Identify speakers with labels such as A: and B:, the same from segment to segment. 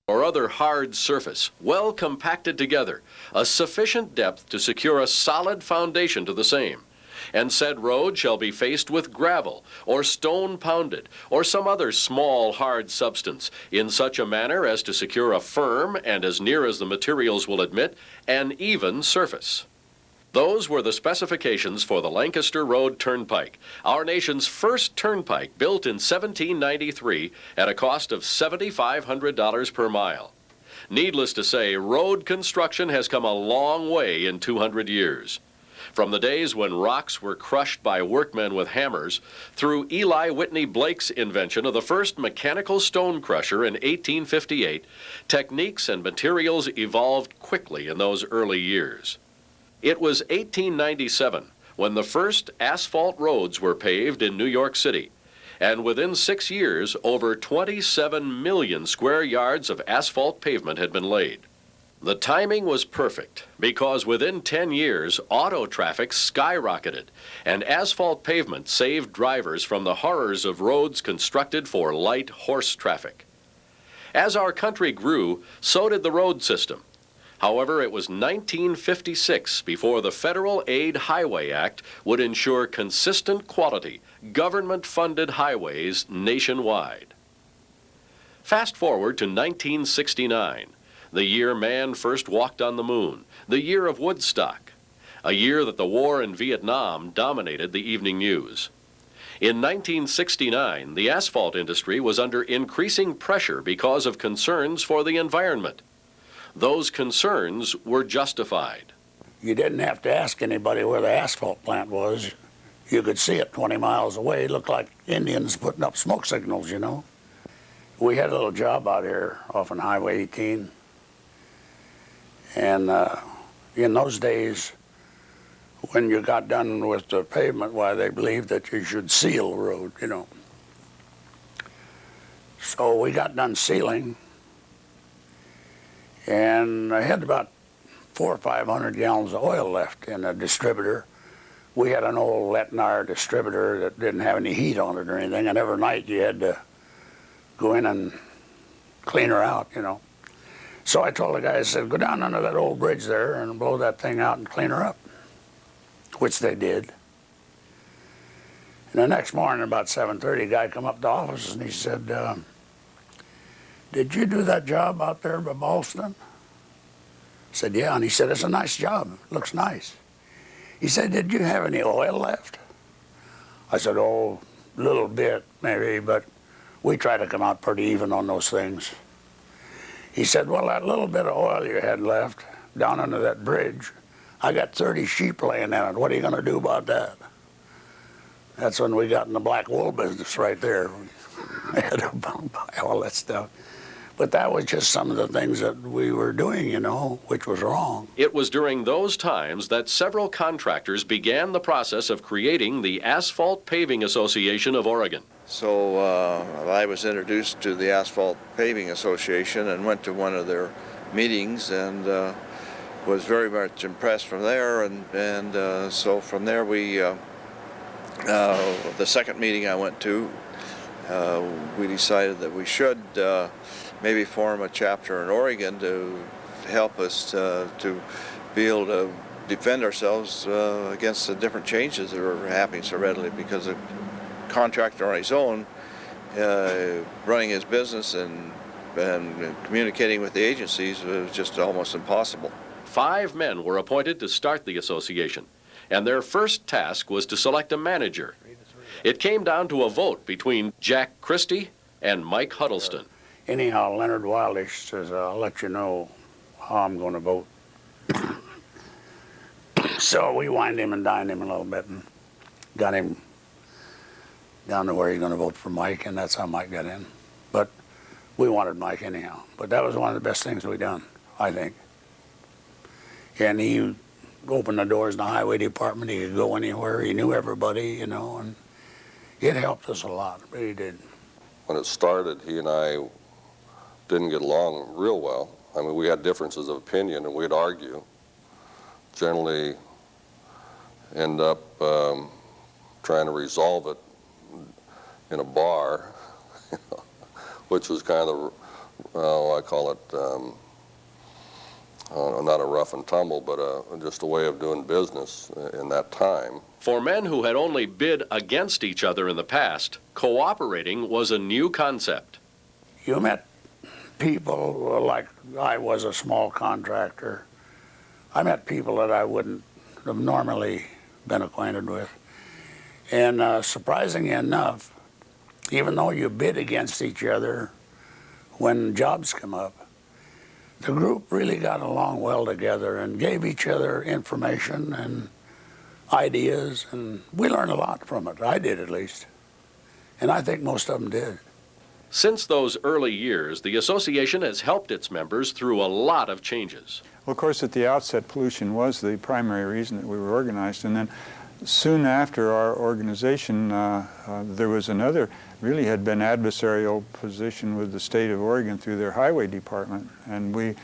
A: or other hard surface, well compacted together, a sufficient depth to secure a solid foundation to the same. And said road shall be faced with gravel, or stone pounded, or some other small hard substance, in such a manner as to secure a firm, and as near as the materials will admit, an even surface. Those were the specifications for the Lancaster Road Turnpike, our nation's first turnpike, built in 1793 at a cost of $7,500 per mile. Needless to say, road construction has come a long way in 200 years. From the days when rocks were crushed by workmen with hammers, through Eli Whitney Blake's invention of the first mechanical stone crusher in 1858, techniques and materials evolved quickly in those early years. It was 1897 when the first asphalt roads were paved in New York City, and within 6 years, over 27 million square yards of asphalt pavement had been laid. The timing was perfect because within 10 years, auto traffic skyrocketed, and asphalt pavement saved drivers from the horrors of roads constructed for light horse traffic. As our country grew, so did the road system. However, it was 1956 before the Federal Aid Highway Act would ensure consistent quality, government-funded highways nationwide. Fast forward to 1969, the year man first walked on the moon, the year of Woodstock, a year that the war in Vietnam dominated the evening news. In 1969, the asphalt industry was under increasing pressure because of concerns for the environment. Those concerns were justified.
B: You didn't have to ask anybody where the asphalt plant was. You could see it 20 miles away. It looked like Indians putting up smoke signals, you know. We had a little job out here off on Highway 18. And in those days, when you got done with the pavement, why, they believed that you should seal the road, you know. So we got done sealing. And I had about 400 or 500 gallons of oil left in a distributor. We had an old Letnar distributor that didn't have any heat on it or anything, and every night you had to go in and clean her out, you know. So I told the guy, I said, go down under that old bridge there and blow that thing out and clean her up, which they did. And the next morning, about 7:30, a guy come up to the office and he said, did you do that job out there by Boston? I said, yeah. And he said, it's a nice job. It looks nice. He said, did you have any oil left? I said, oh, a little bit maybe, but we try to come out pretty even on those things. He said, well, that little bit of oil you had left down under that bridge, I got 30 sheep laying in it. What are you going to do about that? That's when we got in the black wool business right there. We had to buy all that stuff. But that was just some of the things that we were doing, you know, which was wrong.
A: It was during those times that several contractors began the process of creating the Asphalt Paving Association of Oregon.
C: So I was introduced to the Asphalt Paving Association and went to one of their meetings and was very much impressed from there. And so from there the second meeting I went to, we decided that we should maybe form a chapter in Oregon to help us to be able to defend ourselves against the different changes that are happening so readily, because a contractor on his own, running his business and communicating with the agencies was just almost impossible.
A: 5 men were appointed to start the association, and their first task was to select a manager. It came down to a vote between Jack Christie and Mike Huddleston.
B: Anyhow, Leonard Wildish says, I'll let you know how I'm going to vote. So we wined him and dined him a little bit and got him down to where he's going to vote for Mike, and that's how Mike got in. But we wanted Mike anyhow. But that was one of the best things we done, I think. And he opened the doors in the highway department. He could go anywhere. He knew everybody, you know, and it helped us a lot. It really did.
D: When it started, he and I didn't get along real well. I mean, we had differences of opinion and we'd argue. Generally end up trying to resolve it in a bar, which was kind of I call it, not a rough and tumble, but just a way of doing business in that time.
A: For men who had only bid against each other in the past, cooperating was a new concept.
B: You met people like I was a small contractor. I met people that I wouldn't have normally been acquainted with. And surprisingly enough, even though you bid against each other when jobs come up, the group really got along well together and gave each other information and ideas, and we learned a lot from it. I did, at least. And I think most of them did.
A: Since those early years, the association has helped its members through a lot of changes.
E: Well, of course, at the outset, pollution was the primary reason that we were organized, and then soon after our organization, there was another, really had been adversarial position with the state of Oregon through their highway department, and we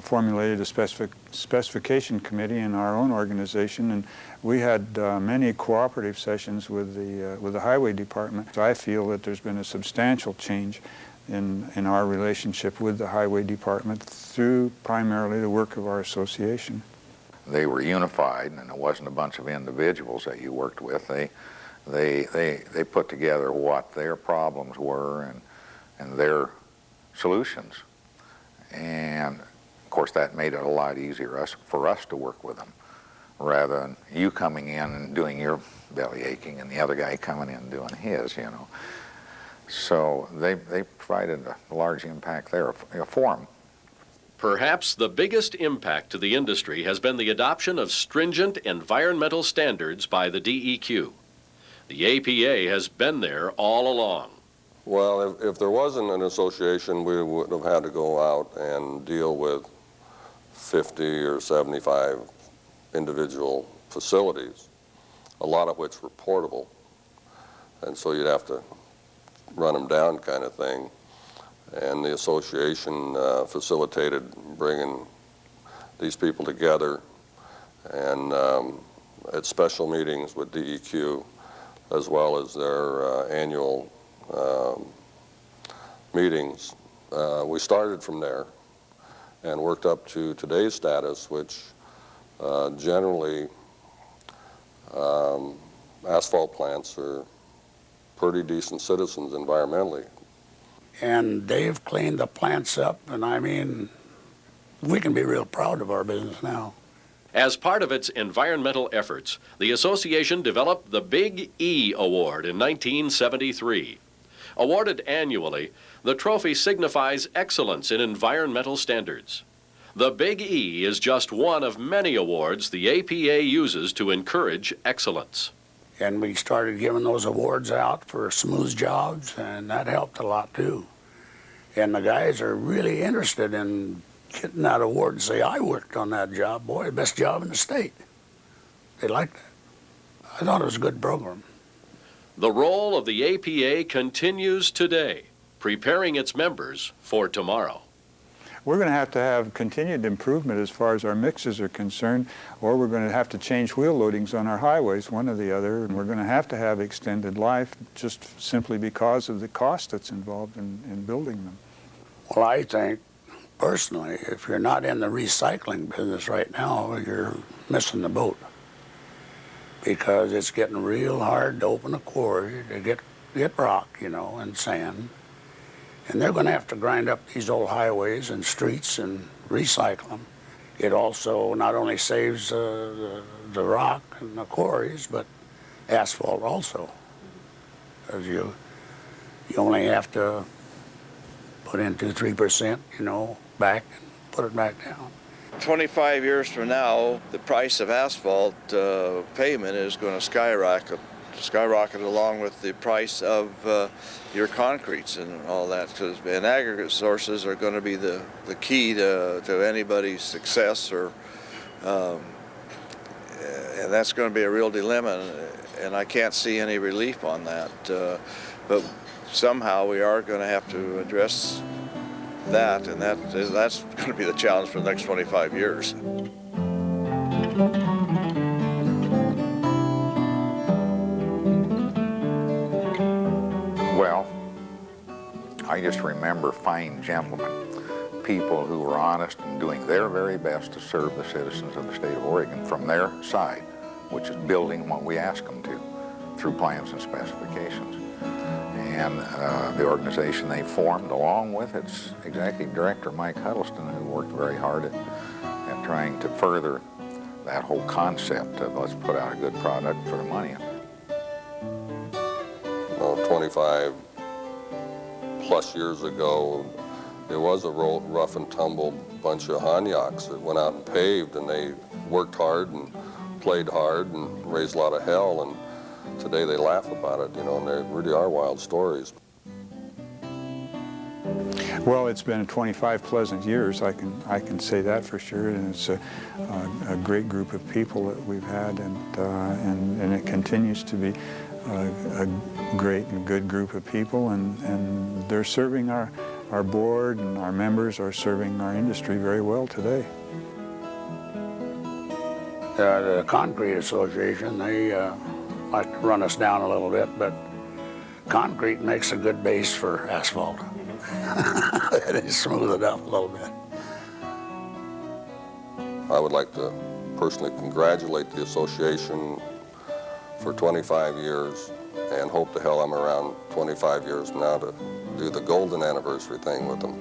E: formulated a specification committee in our own organization, and we had many cooperative sessions with the highway department. So I feel that there's been a substantial change in our relationship with the highway department through primarily the work of our association.
F: They were unified, and it wasn't a bunch of individuals that you worked with. They put together what their problems were and their solutions. And of course that made it a lot easier for us to work with them, rather than you coming in and doing your belly aching and the other guy coming in and doing his, you know. So they provided a large impact there for them.
A: Perhaps the biggest impact to the industry has been the adoption of stringent environmental standards by the DEQ. The APA has been there all along.
D: Well, if there wasn't an association, we wouldn't have had to go out and deal with 50 or 75 individual facilities, a lot of which were portable. And so you'd have to run them down kind of thing. And the association facilitated bringing these people together, and at special meetings with DEQ, as well as their annual meetings. We started from there and worked up to today's status, which generally asphalt plants are pretty decent citizens environmentally.
B: And they've cleaned the plants up, and I mean, we can be real proud of our business now.
A: As part of its environmental efforts, the association developed the Big E Award in 1973. Awarded annually, the trophy signifies excellence in environmental standards. The Big E is just one of many awards the APA uses to encourage excellence.
B: And we started giving those awards out for smooth jobs, and that helped a lot too. And the guys are really interested in getting that award and say, I worked on that job, boy, best job in the state. They liked that. I thought it was a good program.
A: The role of the APA continues today, preparing its members for tomorrow.
E: We're going to have continued improvement as far as our mixes are concerned, or we're going to have to change wheel loadings on our highways, one or the other, and we're going to have extended life just simply because of the cost that's involved in building them.
B: Well, I think, personally, if you're not in the recycling business right now, you're missing the boat. Because it's getting real hard to open a quarry, to get rock, you know, and sand. And they're going to have to grind up these old highways and streets and recycle them. It also not only saves the rock and the quarries, but asphalt also. Because you only have to put in 2-3%, you know, back and put it back down.
C: 25 years from now, the price of asphalt pavement is going to skyrocket along with the price of your concretes and all that. And aggregate sources are going to be the key to anybody's success, and that's going to be a real dilemma, and I can't see any relief on that. But somehow we are going to have to address that, and that's going to be the challenge for the next 25 years.
F: Well, I just remember fine gentlemen, people who were honest and doing their very best to serve the citizens of the state of Oregon from their side, which is building what we ask them to through plans and specifications. And the organization they formed, along with its executive director, Mike Huddleston, who worked very hard at trying to further that whole concept of let's put out a good product for the money.
D: 25 plus years ago, there was a rough and tumble bunch of Hanyaks that went out and paved, and they worked hard and played hard and raised a lot of hell, and today they laugh about it, you know, and they really are wild stories.
E: Well, it's been 25 pleasant years, I can say that for sure, and it's a great group of people that we've had, and it continues to be a great and good group of people, and they're serving our board, and our members are serving our industry very well today.
B: The Concrete Association, they like to run us down a little bit, but concrete makes a good base for asphalt. They smooth it up a little bit.
D: I would like to personally congratulate the association for 25 years, and hope to hell I'm around 25 years from now to do the golden anniversary thing with them.